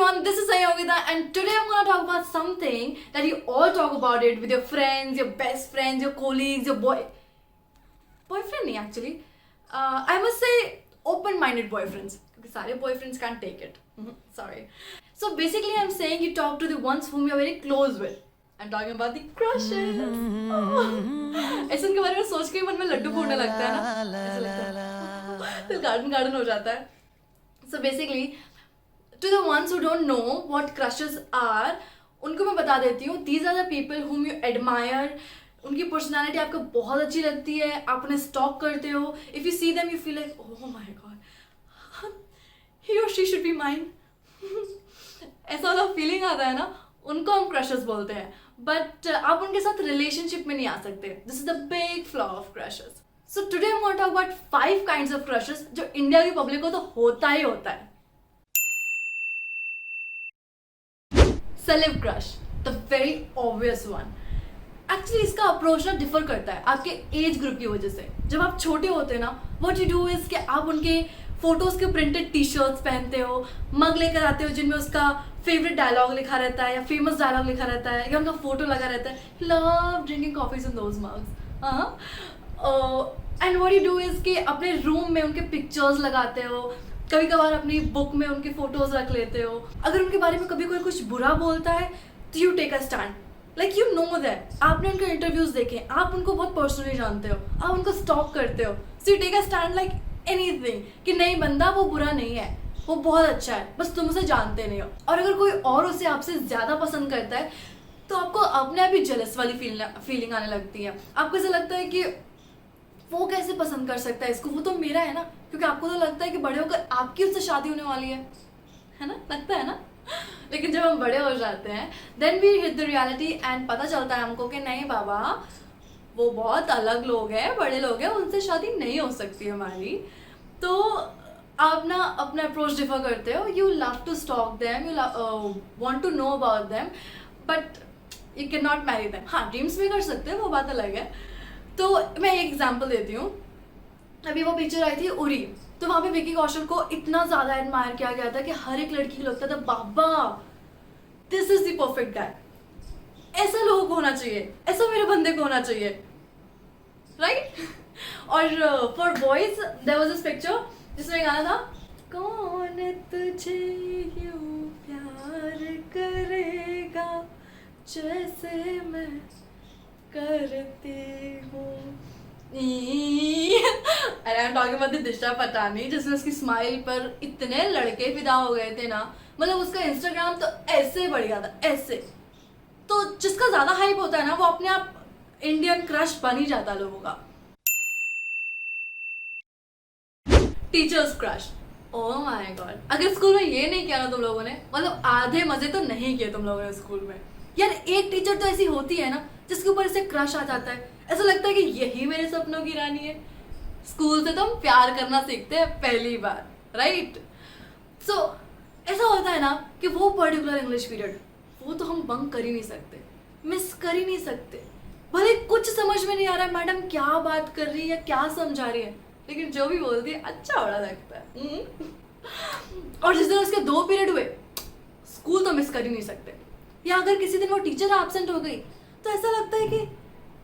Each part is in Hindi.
everyone, this is Ayogita and today I'm going to talk about something that you all talk about it with your friends, your best friends, your colleagues, your boyfriend nahi actually. I must say open-minded boyfriends because सारे boyfriends can't take it. Sorry. So basically I'm saying you talk to the ones whom you're very close with. I'm talking about the crushes. ऐसे उनके बारे में सोच के ही मन में लड्डू फूटने लगता है ना, ऐसा लगता है दिल गार्डन हो जाता है. So basically to the ones who don't know what crushes are, उनको मैं बता देती हूँ. These are the people whom you admire. उनकी पर्सनालिटी आपको बहुत अच्छी लगती है, आप उन्हें स्टॉक करते हो. If you see them you feel like oh my god, he or she should be mine. ऐसा वाला फीलिंग आता है ना, उनको हम क्रशेस बोलते हैं. बट आप उनके साथ रिलेशनशिप में नहीं आ सकते. This is the big flaw of crushes. So today I want to talk about 5 kinds of crushes जो इंडिया की पब्लिक को तो होता ही होता है. Celeb crush, the very obvious one. Actually इसका अप्रोच ना डिफर करता है आपके एज ग्रुप की वजह से. जब आप छोटे होते हैं ना, व्हाट यू डू इज कि आप उनके फोटोज के प्रिंटेड टी शर्ट्स पहनते हो, मग लेकर आते हो जिनमें उसका फेवरेट डायलॉग लिखा रहता है या फेमस डायलॉग लिखा रहता है या उनका फोटो लगा रहता है. Love drinking coffees in those mugs. And what you do is कि अपने रूम में उनके पिक्चर्स लगाते हो, कभी कभार अपनी बुक में उनके फोटोज रख लेते हो. अगर उनके बारे में कभी कोई कुछ बुरा बोलता है तो you take a stand. Like you know that, आपने उनके इंटरव्यूज देखे, आप उनको बहुत पर्सनली जानते हो, आप उनको स्टॉक करते हो. So you take a stand like anything कि नहीं, बंदा वो बुरा नहीं है, वो बहुत अच्छा है, बस तुम उसे जानते नहीं हो. और अगर कोई और उसे आपसे ज्यादा पसंद करता है तो आपको अपने आप ही जेलस वाली फीलिंग आने लगती है. आपको ऐसा लगता है कि वो कैसे पसंद कर सकता है इसको, वो तो मेरा है ना. क्योंकि आपको तो लगता है कि बड़े होकर आपकी उससे शादी होने वाली है ना, लगता है ना. लेकिन जब हम बड़े हो जाते हैं then we hit the reality and पता चलता है हमको कि नहीं बाबा, वो बहुत अलग लोग हैं, बड़े लोग हैं, उनसे शादी नहीं हो सकती हमारी. तो आप ना अपना अप्रोच डिफर करते हो. You love to stalk them, you want to know about them, but you can not marry them. हाँ, ड्रीम्स भी कर सकते हैं, वो बात अलग है. तो मैं एक एग्जाम्पल देती हूँ. अभी वो पिक्चर आई थी उरी, तो वहाँ पे विकी कौशल को इतना ज़्यादा एडमायर किया गया था कि हर एक लड़की को लगता था बाबा this is the perfect guy, ऐसा लोगों को होना चाहिए, ऐसा मेरे बंदे को होना चाहिए, राइट. और for boys there was this picture जिसमें गाना था, कौन तुझे यूं प्यार करेगा जैसे मैं करती हूँ. अरे I am talking about the Disha Patani, जिसमें उसकी स्माइल पर इतने लड़के फिदा हो गए थे ना. मतलब उसका इंस्टाग्राम तो ऐसे बढ़ गया था, ऐसे. तो जिसका ज्यादा हाइप होता है ना, वो अपने आप इंडियन क्रश बन ही जाता है लोगों का. Teachers crush, oh my God. अगर स्कूल में ये नहीं किया ना तुम लोगों ने, मतलब आधे मजे तो नहीं किए तुम लोगों ने स्कूल में. यार एक टीचर तो ऐसी होती है ना जिसके ऊपर से क्रश आ जाता है. ऐसा लगता है कि यही मेरे सपनों की रानी है. स्कूल से तो हम प्यार करना सीखते हैं पहली बार, राइट. सो ऐसा होता है ना कि वो पर्टिकुलर इंग्लिश पीरियड वो तो हम बंक कर ही नहीं सकते, मिस कर ही नहीं सकते. भले कुछ समझ में नहीं आ रहा है मैडम क्या बात कर रही है, क्या समझा रही है, लेकिन जो भी बोलती है अच्छा बड़ा लगता है. और जिस दिन उसके 2 पीरियड हुए, स्कूल तो मिस कर ही नहीं सकते. या अगर किसी दिन वो टीचर एब्सेंट हो गई तो ऐसा लगता है कि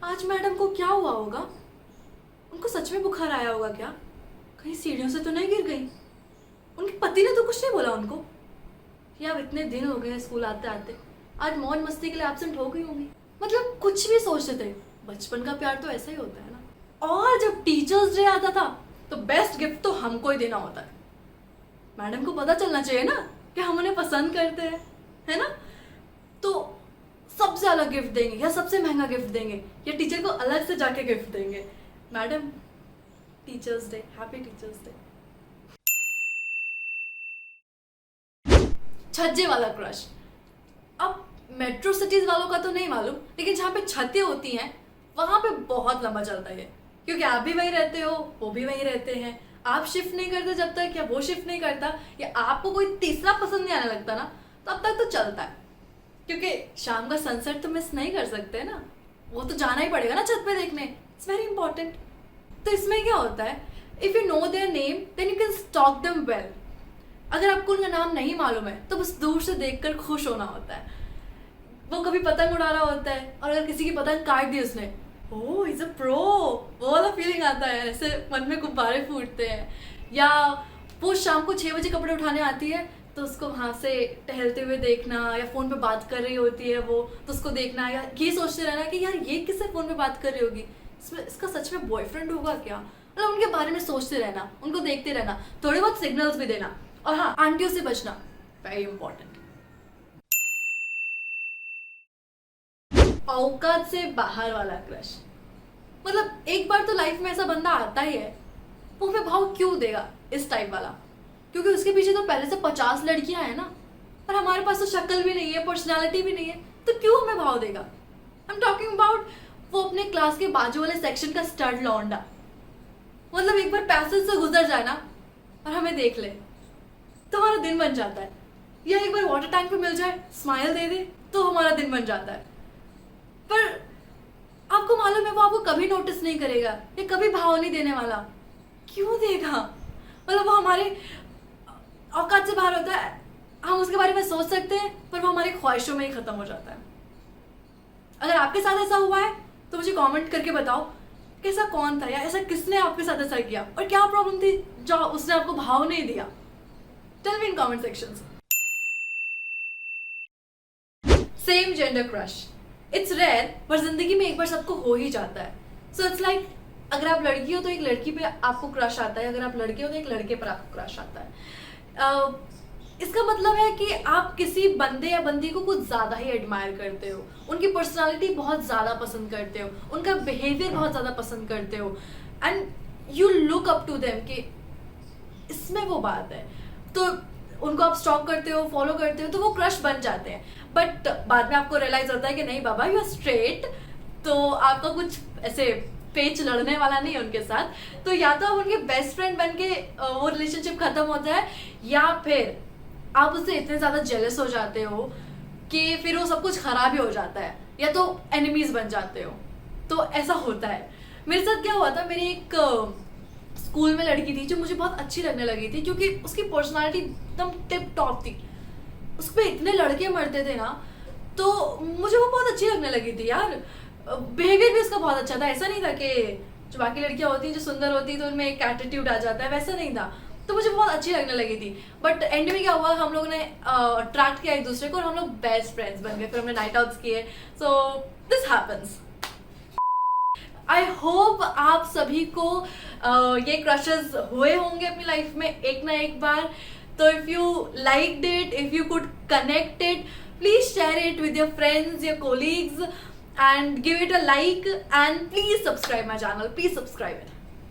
आज मैडम को क्या हुआ होगा, उनको सच में बुखार आया होगा क्या, कहीं सीढ़ियों से तो नहीं गिर गई, उनके पति ने तो कुछ नहीं बोला उनको, या इतने दिन हो गए स्कूल आते आते, आज मौज मस्ती के लिए एब्सेंट हो गई होंगी. मतलब कुछ भी सोचते थे. बचपन का प्यार तो ऐसा ही होता है ना. और जब टीचर्स डे आता था तो बेस्ट गिफ्ट तो हमको ही देना होता है. मैडम को पता चलना चाहिए ना कि हम उन्हें पसंद करते हैं, है ना. तो सबसे अलग गिफ्ट देंगे या सबसे महंगा गिफ्ट देंगे या टीचर को अलग से जाके गिफ्ट देंगे. Madam teachers day, happy teachers day. छज्जे वाला क्रश. अब मेट्रो सिटीज वालों का तो नहीं मालूम, लेकिन जहाँ पे छतें होती हैं वहां पे बहुत लंबा चलता है, क्योंकि आप भी वहीं रहते हो, वो भी वहीं रहते हैं. आप शिफ्ट नहीं करते जब तक, या वो शिफ्ट नहीं करता, या आपको कोई तीसरा पसंद नहीं आने लगता ना, तब तक तो चलता है. क्योंकि शाम का सनसेट तो मिस नहीं कर सकते ना, वो तो जाना ही पड़ेगा ना छत पे देखने. It's very important. तो इसमें क्या होता है, if you know their name then you can stalk them well. अगर आपको उनका नाम नहीं मालूम है तो बस दूर से देखकर खुश होना होता है। वो कभी पतंग उड़ा रहा होता है और अगर किसी की पतंग काट दी उसने, ओह इज अ प्रो, वो वाला फीलिंग आता है, ऐसे मन में गुब्बारे फूटते हैं। या वो शाम को 6 बजे कपड़े उठाने आती है तो उसको वहाँ से टहलते हुए देखना, या फ़ोन पे बात कर रही होती है वो तो उसको देखना, या ये सोचते रहना कि यार ये किससे फ़ोन पे बात कर रही होगी, इसका सच में बॉयफ्रेंड होगा क्या, मतलब उनके बारे में सोचते रहना, उनको देखते रहना, थोड़े बहुत सिग्नल्स भी देना। और हाँ, आंटियों से बचना, वेरी इंपॉर्टेंट। औकात से बाहर वाला क्रश, मतलब एक बार तो लाइफ में ऐसा बंदा आता ही है, वो हमें भाव क्यों देगा इस टाइप वाला, क्योंकि उसके पीछे तो पहले से 50 लड़कियां हैं ना, और हमारे पास तो शक्ल भी नहीं है, पर्सनालिटी भी नहीं है, तो क्यों हमें भाव देगा। आई एम टॉकिंग अबाउट वो अपने क्लास के बाजू वाले सेक्शन का स्टड लौंडा, मतलब एक बार पैसेज से गुजर जाए ना और हमें देख ले तो हमारा दिन बन जाता है, या एक बार वाटर टैंक पे मिल जाए, स्माइल दे दे तो हमारा दिन बन जाता है। पर आपको मालूम है वो आपको कभी नोटिस नहीं करेगा, या कभी भाव नहीं देने वाला, क्यों देगा, मतलब वो हमारे औकात से बाहर होता है, हम उसके बारे में सोच सकते हैं पर वो हमारी ख्वाहिशों में ही खत्म हो जाता है। अगर आपके साथ ऐसा हुआ है तो मुझे कमेंट करके बताओ कि ऐसा कौन था, या ऐसा किसने आपके साथ ऐसा किया, और क्या प्रॉब्लम थी जो उसने आपको भाव नहीं दिया। Tell me in comment sections. Same gender crush, it's rare पर जिंदगी में एक बार सबको हो ही जाता है। सो इट्स लाइक अगर आप लड़की हो तो एक लड़की पे आपको क्रश आता है, अगर आप लड़के हो तो एक लड़के पर आपको क्रश आता है। इसका मतलब है कि आप किसी बंदे या बंदी को कुछ ज़्यादा ही एडमायर करते हो, उनकी पर्सनालिटी बहुत ज़्यादा पसंद करते हो, उनका बिहेवियर बहुत ज़्यादा पसंद करते हो, and you look up to them कि इसमें वो बात है, तो उनको आप स्टॉक करते हो, फॉलो करते हो, तो वो क्रश बन जाते हैं। बट बाद में आपको रियलाइज होता है कि नहीं बाबा, यू आर स्ट्रेट, तो आपका कुछ ऐसे पेच लड़ने वाला नहीं है उनके साथ, तो या तो आप उनके बेस्ट फ्रेंड बन के वो रिलेशनशिप खत्म होता है, या फिर आप उससे इतने ज़्यादा जेलस हो जाते हो कि फिर वो सब कुछ खराब ही हो जाता है, या तो एनिमीज बन जाते हो। तो ऐसा होता है। मेरे साथ क्या हुआ था, मेरी एक स्कूल में लड़की थी जो मुझे बहुत अच्छी लगने लगी थी, क्योंकि उसकी पर्सनालिटी एकदम टिप टॉप थी, उस पर इतने लड़के मरते थे ना, तो मुझे वो बहुत अच्छी लगने लगी थी यार। बिहेवियर भी उसका बहुत अच्छा था, ऐसा नहीं था कि जो बाकी लड़कियां होती हैं जो सुंदर होती तो उनमें एक एटीट्यूड आ जाता है, वैसा नहीं था। तो मुझे बहुत अच्छी लगने लगी थी। बट एंड में क्या हुआ, हम लोगों ने अट्रैक्ट किया एक दूसरे को और हम लोग बेस्ट फ्रेंड्स बन गए, फिर हमने नाइट आउट्स किए। So this happens. I hope आप सभी को ये क्रशेस हुए होंगे अपनी लाइफ में एक ना एक बार। तो if you liked it, if you could connect it, please share it with your friends, your colleagues, and give it a like, and please subscribe my channel. Please subscribe it.